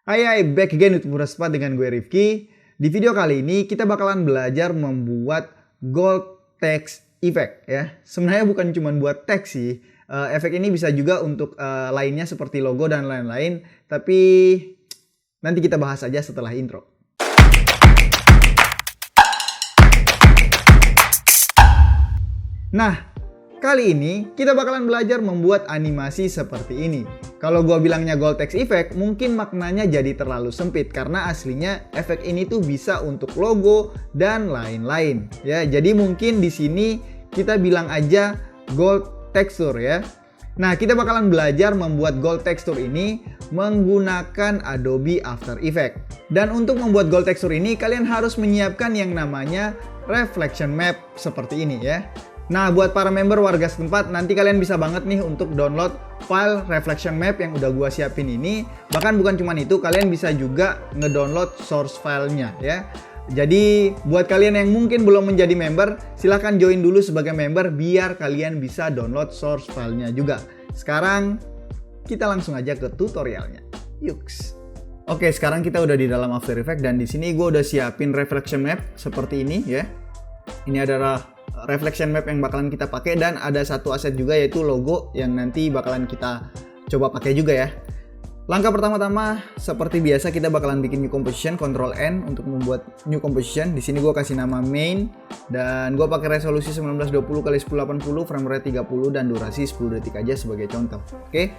Hai, back again with Muraspat dengan gue Rifki. Di video kali ini kita bakalan belajar membuat gold text effect ya. Sebenarnya bukan cuma buat teks sih. Efek ini bisa juga untuk lainnya seperti logo dan lain-lain. Tapi nanti kita bahas aja setelah intro. Nah, kali ini kita bakalan belajar membuat animasi seperti ini. Kalau gua bilangnya gold text effect, mungkin maknanya jadi terlalu sempit karena aslinya efek ini tuh bisa untuk logo dan lain-lain. Ya, jadi mungkin di sini kita bilang aja gold texture ya. Nah, kita bakalan belajar membuat gold texture ini menggunakan Adobe After Effects. Dan untuk membuat gold texture ini kalian harus menyiapkan yang namanya reflection map seperti ini ya. Nah, buat para member warga setempat, nanti kalian bisa banget nih untuk download file reflection map yang udah gua siapin ini. Bahkan bukan cuma itu, kalian bisa juga ngedownload source filenya ya. Jadi, buat kalian yang mungkin belum menjadi member, silahkan join dulu sebagai member biar kalian bisa download source filenya juga. Sekarang, kita langsung aja ke tutorialnya. Yuks. Oke, sekarang kita udah di dalam After Effects dan di sini gua udah siapin reflection map seperti ini ya. Ini adalah reflection map yang bakalan kita pakai dan ada satu aset juga yaitu logo yang nanti bakalan kita coba pakai juga ya. Langkah pertama-tama seperti biasa kita bakalan bikin new composition, Ctrl N untuk membuat new composition. Di sini gue kasih nama main dan gue pakai resolusi 1920x1080, frame rate 30 dan durasi 10 detik aja sebagai contoh. Oke,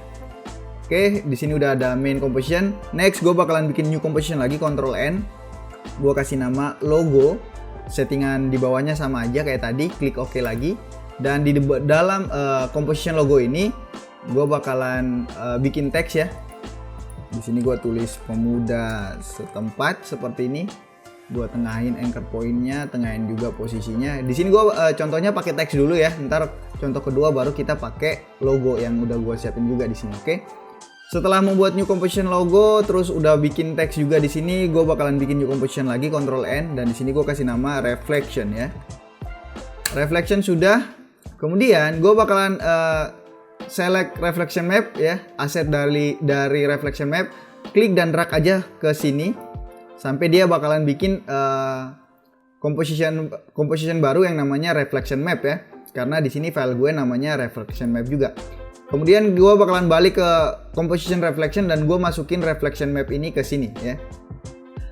di sini udah ada main composition. Next gue bakalan bikin new composition lagi, Ctrl N. Gue kasih nama logo. Settingan di bawahnya sama aja kayak tadi, klik OK lagi. Dan di dalam composition logo ini gue bakalan bikin teks ya. Di sini gue tulis pemuda setempat seperti ini. Gue tengahin anchor pointnya, tengahin juga posisinya. Di sini gue contohnya pakai teks dulu ya. Ntar contoh kedua baru kita pakai logo yang udah gue siapin juga di sini. Oke. Setelah membuat new composition logo, terus udah bikin teks juga di sini, gue bakalan bikin new composition lagi, Ctrl N, dan di sini gue kasih nama reflection ya. Reflection sudah. Kemudian gue bakalan select reflection map ya, aset dari reflection map, klik dan drag aja ke sini sampai dia bakalan bikin composition baru yang namanya reflection map ya. Karena di sini file gue namanya reflection map juga. Kemudian gue bakalan balik ke composition reflection dan gue masukin reflection map ini ke sini ya.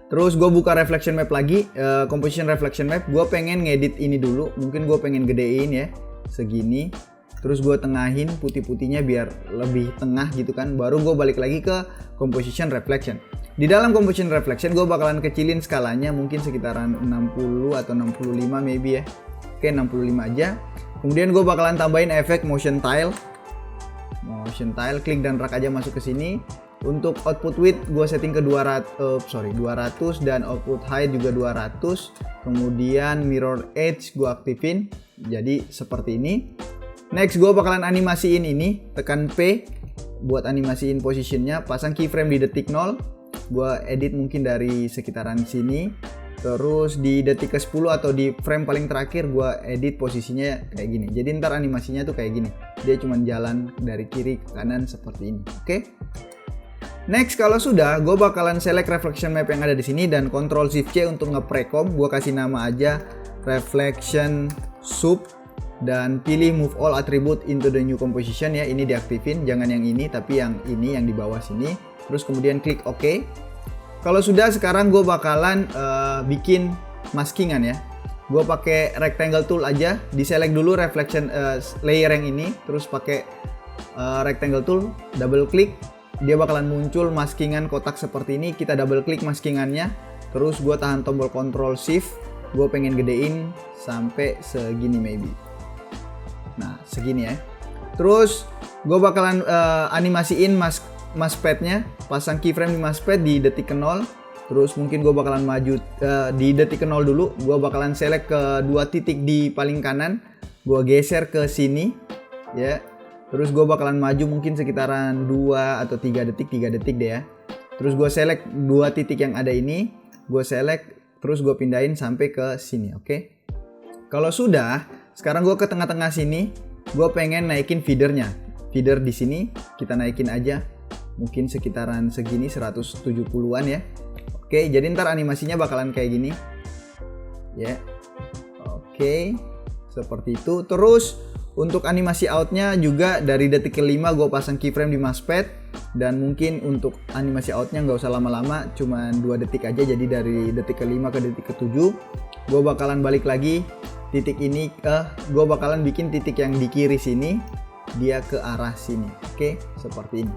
Terus gue buka reflection map lagi, composition reflection map. Gue pengen ngedit ini dulu, mungkin gue pengen gedein ya, segini. Terus gue tengahin putih-putihnya biar lebih tengah gitu kan. Baru gue balik lagi ke composition reflection. Di dalam composition reflection gue bakalan kecilin skalanya mungkin sekitaran 60 atau 65 maybe ya. Oke, 65 aja. Kemudian gue bakalan tambahin efek motion tile, klik dan drag aja masuk ke sini. Untuk output width gue setting ke 200 dan output height juga 200. Kemudian mirror edge gue aktifin jadi seperti ini. Next gue bakalan animasiin ini, tekan P buat animasiin positionnya, pasang keyframe di detik 0. Gue edit mungkin dari sekitaran sini. Terus di detik ke 10 atau di frame paling terakhir gue edit posisinya kayak gini. Jadi ntar animasinya tuh kayak gini. Dia cuma jalan dari kiri ke kanan seperti ini. Oke. Next kalau sudah, gue bakalan select reflection map yang ada di sini dan Ctrl Shift C untuk nge-precomp. Gue kasih nama aja reflection sub dan pilih move all attribute into the new composition ya. Ini diaktifin, jangan yang ini tapi yang ini yang di bawah sini. Terus kemudian klik OK. Kalau sudah, sekarang gue bakalan bikin maskingan ya. Gue pakai rectangle tool aja, diselect dulu reflection layer yang ini, terus pakai rectangle tool, double klik, dia bakalan muncul maskingan kotak seperti ini. Kita double klik maskingannya, terus gue tahan tombol Ctrl Shift, gue pengen gedein sampai segini maybe. Nah segini ya. Terus gue bakalan animasiin mousepadnya, pasang keyframe di mousepad di detik ke 0. Terus mungkin gue bakalan maju di detik ke 0 dulu. Gue bakalan select ke dua titik di paling kanan, gue geser ke sini ya. Terus gue bakalan maju mungkin sekitaran 2 atau 3 detik deh ya. Terus gue select dua titik yang ada ini, gue select, terus gue pindahin sampai ke sini. Oke. Kalau sudah, sekarang gue ke tengah-tengah sini, gue pengen naikin feedernya. Feeder di sini kita naikin aja mungkin sekitaran segini 170-an ya. Oke, jadi ntar animasinya bakalan kayak gini ya. Oke, seperti itu. Terus untuk animasi outnya juga dari detik ke-5 gue pasang keyframe di mousepad. Dan mungkin untuk animasi outnya nggak usah lama-lama, cuman 2 detik aja. Jadi dari detik ke-5 ke detik ke-7 gue bakalan balik lagi titik ini, gue bakalan bikin titik yang di kiri sini dia ke arah sini. Oke, seperti ini.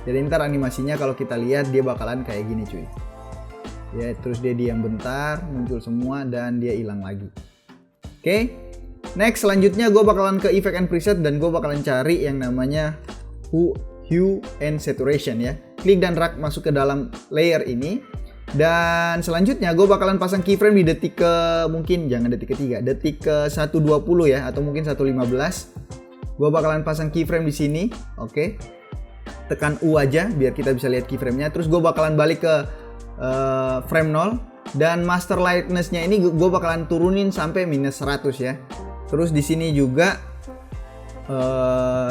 Jadi ntar animasinya kalau kita lihat dia bakalan kayak gini cuy ya. Terus dia diam bentar, muncul semua, dan dia hilang lagi. Oke, next selanjutnya gue bakalan ke effect and preset, dan gue bakalan cari yang namanya hue and saturation ya. Klik dan drag masuk ke dalam layer ini, dan selanjutnya gue bakalan pasang keyframe di detik ke, mungkin jangan detik ke-3, detik ke 120 ya, atau mungkin 115. Gue bakalan pasang keyframe di sini. Oke, tekan U aja biar kita bisa lihat keyframe-nya. Terus gue bakalan balik ke frame 0, dan master lightness-nya ini gue bakalan turunin sampai minus 100 ya. Terus di sini juga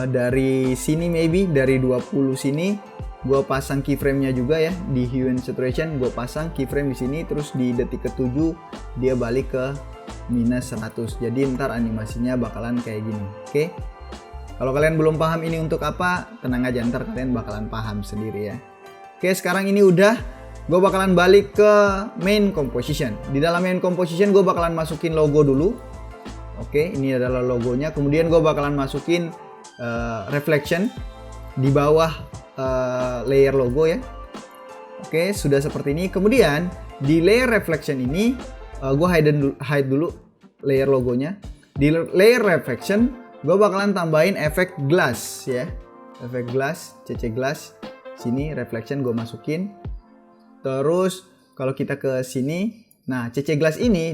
dari sini maybe dari 20 sini gue pasang keyframe-nya juga ya, di hue and saturation gue pasang keyframe di sini. Terus di detik ke-7 dia balik ke minus 100. Jadi ntar animasinya bakalan kayak gini. Oke. Kalau kalian belum paham ini untuk apa, tenang aja, ntar kalian bakalan paham sendiri ya. Oke, sekarang ini udah, gue bakalan balik ke main composition. Di dalam main composition gue bakalan masukin logo dulu. Oke, ini adalah logonya. Kemudian gue bakalan masukin reflection di bawah layer logo ya. Oke, sudah seperti ini. Kemudian di layer reflection ini gue hide dulu layer logonya. Di layer reflection gue bakalan tambahin efek glass ya, efek glass, CC glass. Sini reflection gue masukin. Terus kalau kita ke sini, nah CC glass ini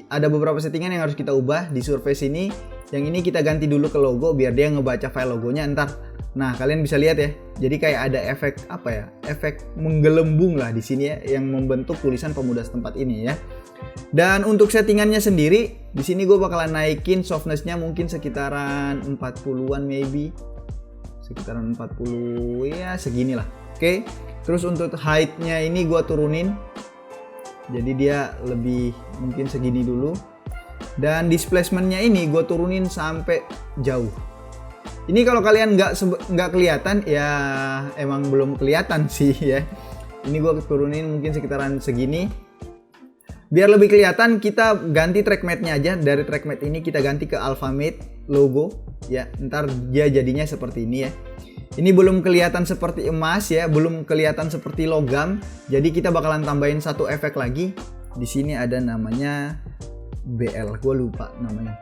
ada beberapa settingan yang harus kita ubah di surface ini. Yang ini kita ganti dulu ke logo biar dia ngebaca file logonya ntar. Nah kalian bisa lihat ya, jadi kayak ada efek apa ya, efek menggelembung lah di sini ya, yang membentuk tulisan pemuda setempat ini ya. Dan untuk settingannya sendiri, di sini gue bakalan naikin softness-nya mungkin sekitaran 40-an maybe. Sekitaran 40 ya seginilah. Oke. Terus untuk height-nya ini gue turunin. Jadi dia lebih mungkin segini dulu. Dan displacement-nya ini gue turunin sampai jauh. Ini kalau kalian nggak kelihatan ya emang belum kelihatan sih ya. Ini gue turunin mungkin sekitaran segini. Biar lebih kelihatan kita ganti track matte-nya aja. Dari track matte ini kita ganti ke alpha matte logo ya. Ntar dia jadinya seperti ini ya. Ini belum kelihatan seperti emas ya, belum kelihatan seperti logam. Jadi kita bakalan tambahin satu efek lagi. Di sini ada namanya BL, gue lupa namanya.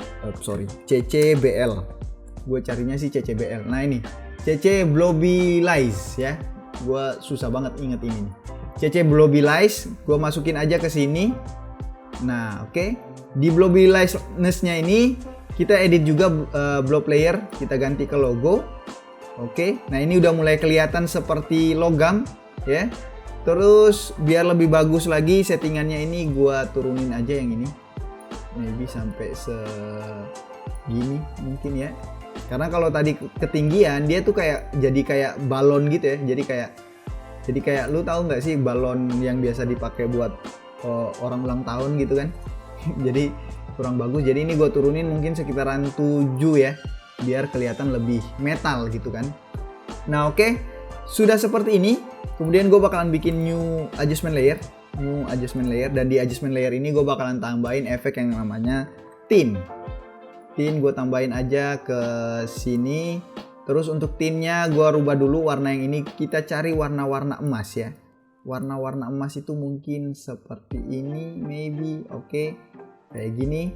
CCBL. Gue carinya sih CCBL. Nah ini CC Blobby Lies ya. Gue susah banget inget ini nih. CC Blobby Lies, gue masukin aja ke sini. Nah, oke. Di Blobby Lies-nya ini kita edit juga blob layer, kita ganti ke logo. Oke. Nah, ini udah mulai kelihatan seperti logam ya. Terus biar lebih bagus lagi settingannya ini gue turunin aja yang ini. Maybe sampai segini mungkin ya. Karena kalau tadi ketinggian dia tuh jadi kayak balon gitu ya. Jadi kayak lu tahu nggak sih balon yang biasa dipakai buat orang ulang tahun gitu kan. Jadi kurang bagus. Jadi ini gue turunin mungkin sekitaran 7 ya. Biar kelihatan lebih metal gitu kan. Nah oke. Sudah seperti ini. Kemudian gue bakalan bikin new adjustment layer. Dan di adjustment layer ini gue bakalan tambahin efek yang namanya tint. Tint gue tambahin aja ke sini. Terus untuk tintnya gue rubah dulu warna yang ini, kita cari warna-warna emas ya. Warna-warna emas itu mungkin seperti ini maybe, oke. Kayak gini.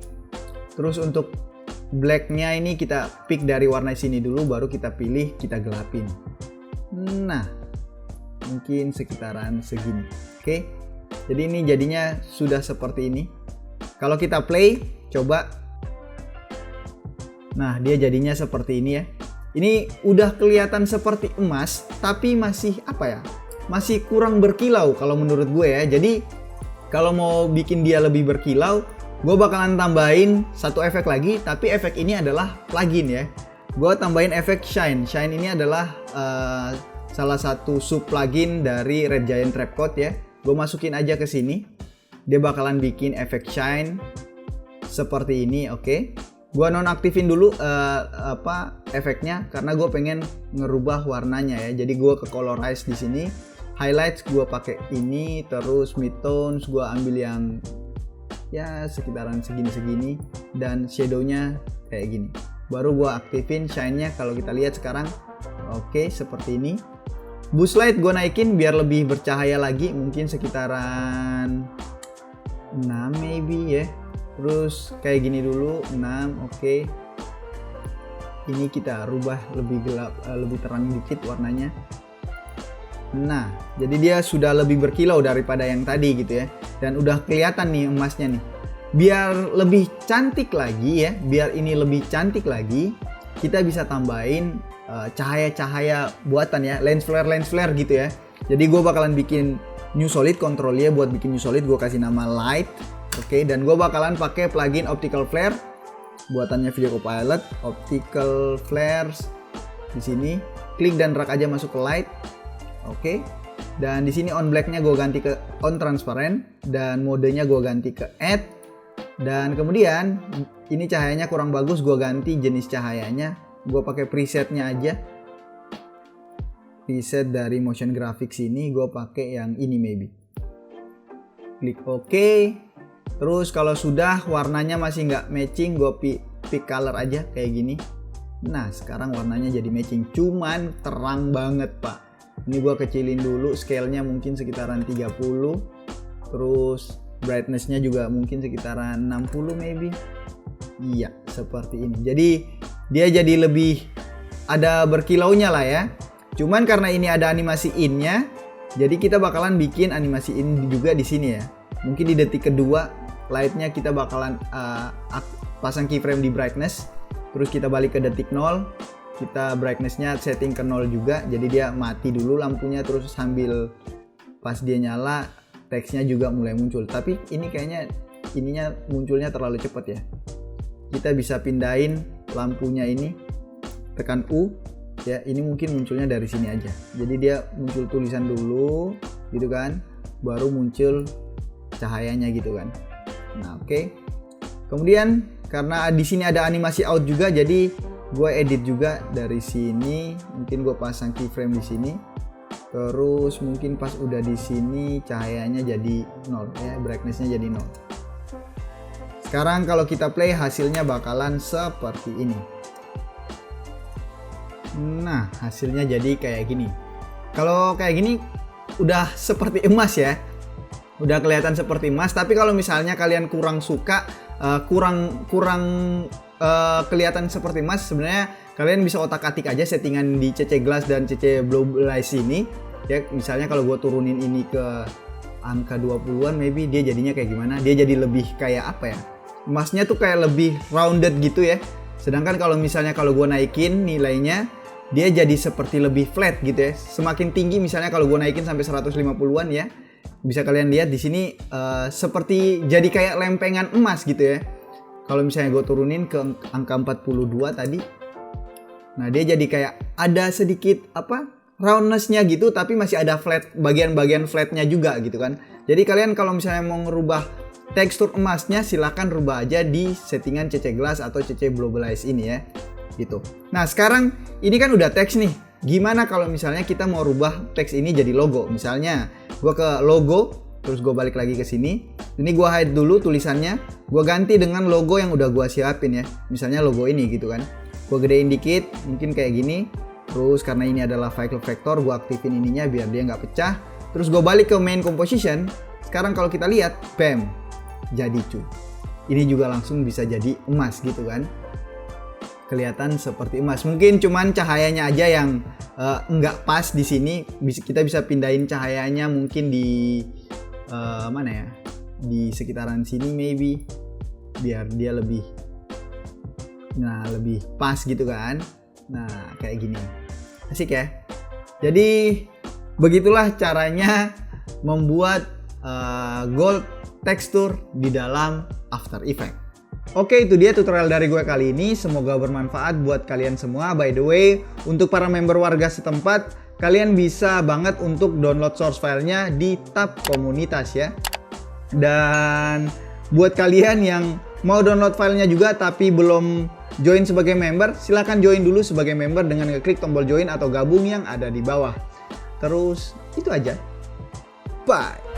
Terus untuk blacknya ini kita pick dari warna sini dulu, baru kita pilih, kita gelapin. Nah, mungkin sekitaran segini, oke. Jadi ini jadinya sudah seperti ini. Kalau kita play, coba. Nah, dia jadinya seperti ini ya. Ini udah kelihatan seperti emas, tapi masih apa ya? Masih kurang berkilau kalau menurut gue ya. Jadi kalau mau bikin dia lebih berkilau, gue bakalan tambahin satu efek lagi, tapi efek ini adalah plugin ya. Gue tambahin efek shine. Shine ini adalah salah satu sub plugin dari Red Giant Trapcode ya. Gue masukin aja ke sini. Dia bakalan bikin efek shine seperti ini, oke. Gue nonaktifin dulu efeknya karena gue pengen ngerubah warnanya ya. Jadi gue ke colorize di sini. Highlights gue pakai ini, terus midtones gue ambil yang ya sekitaran segini-segini, dan shadownya kayak gini. Baru gue aktifin shine-nya. Kalau kita lihat sekarang, oke, seperti ini. Boost light gue naikin biar lebih bercahaya lagi, mungkin sekitaran 6 maybe ya. Terus kayak gini dulu, 6, oke. Ini kita rubah lebih gelap, lebih terang dikit warnanya. Nah, jadi dia sudah lebih berkilau daripada yang tadi gitu ya. Dan udah kelihatan nih emasnya nih. Biar lebih cantik lagi ya, biar ini lebih cantik lagi, kita bisa tambahin cahaya-cahaya buatan ya, lens flare gitu ya. Jadi gue bakalan bikin new solid, controlnya buat bikin new solid gue kasih nama light. Oke, dan gue bakalan pakai plugin optical flare buatannya Video Copilot, optical flares di sini. Klik dan drag aja masuk ke light. Oke, dan di sini on black-nya gue ganti ke on transparent, dan modenya gue ganti ke add. Dan kemudian ini cahayanya kurang bagus, gue ganti jenis cahayanya. Gue pakai presetnya aja. Preset dari motion graphics ini gue pakai yang ini maybe. Klik OK. Terus kalau sudah warnanya masih nggak matching, gue pick color aja kayak gini. Nah sekarang warnanya jadi matching, cuman terang banget pak. Ini gue kecilin dulu, scale-nya mungkin sekitaran 30. Terus brightness-nya juga mungkin sekitaran 60 maybe. Iya, seperti ini. Jadi dia jadi lebih ada berkilaunya lah ya. Cuman karena ini ada animasi in-nya, jadi kita bakalan bikin animasi in juga di sini ya. Mungkin di detik kedua light-nya kita bakalan pasang keyframe di brightness. Terus kita balik ke detik 0. Kita brightness-nya setting ke 0 juga, jadi dia mati dulu lampunya, terus sambil pas dia nyala teksnya juga mulai muncul. Tapi ini kayaknya ininya munculnya terlalu cepat ya. Kita bisa pindahin lampunya ini, tekan U ya, ini mungkin munculnya dari sini aja. Jadi dia muncul tulisan dulu gitu kan, baru muncul cahayanya gitu kan. Nah oke. Kemudian karena di sini ada animasi out juga, jadi gue edit juga dari sini. Mungkin gue pasang keyframe di sini. Terus mungkin pas udah di sini cahayanya jadi 0 ya, brightness-nya jadi 0. Sekarang kalau kita play hasilnya bakalan seperti ini. Nah, hasilnya jadi kayak gini. Kalau kayak gini udah seperti emas ya. Udah kelihatan seperti emas, tapi kalau misalnya kalian kurang suka, kurang kelihatan seperti emas, sebenarnya kalian bisa otak-atik aja settingan di CC Glass dan CC Blowlight ini ya. Misalnya kalau gue turunin ini ke angka 20-an maybe dia jadinya kayak gimana, dia jadi lebih kayak apa ya, emasnya tuh kayak lebih rounded gitu ya. Sedangkan kalau misalnya kalau gue naikin nilainya, dia jadi seperti lebih flat gitu ya. Semakin tinggi misalnya kalau gue naikin sampai 150-an ya, bisa kalian lihat di sini seperti jadi kayak lempengan emas gitu ya. Kalau misalnya gue turunin ke angka 42 tadi, nah dia jadi kayak ada sedikit roundness-nya gitu, tapi masih ada flat, bagian-bagian flat-nya juga gitu kan. Jadi kalian kalau misalnya mau ngerubah tekstur emasnya, silahkan rubah aja di settingan CC Glass atau CC Blowlight ini ya gitu. Nah sekarang ini kan udah teks nih. Gimana kalau misalnya kita mau rubah teks ini jadi logo? Misalnya gue ke logo, terus gue balik lagi ke sini. Ini gue hide dulu tulisannya, gue ganti dengan logo yang udah gue siapin ya. Misalnya logo ini gitu kan. Gue gedein dikit, mungkin kayak gini. Terus karena ini adalah vehicle vector, gue aktifin ininya biar dia nggak pecah. Terus gue balik ke main composition. Sekarang kalau kita lihat, bam, jadi cuy. Ini juga langsung bisa jadi emas gitu kan. Kelihatan seperti emas. Mungkin cuman cahayanya aja yang nggak pas di sini. Kita bisa pindahin cahayanya mungkin di mana ya? Di sekitaran sini maybe, biar dia lebih lebih pas gitu kan. Nah kayak gini, asik ya. Jadi begitulah caranya membuat gold tekstur di dalam After Effects. Oke, itu dia tutorial dari gue kali ini. Semoga bermanfaat buat kalian semua. By the way, untuk para member warga setempat, kalian bisa banget untuk download source filenya di tab komunitas ya. Dan buat kalian yang mau download filenya juga tapi belum join sebagai member, silahkan join dulu sebagai member dengan ngeklik tombol join atau gabung yang ada di bawah. Terus itu aja. Bye.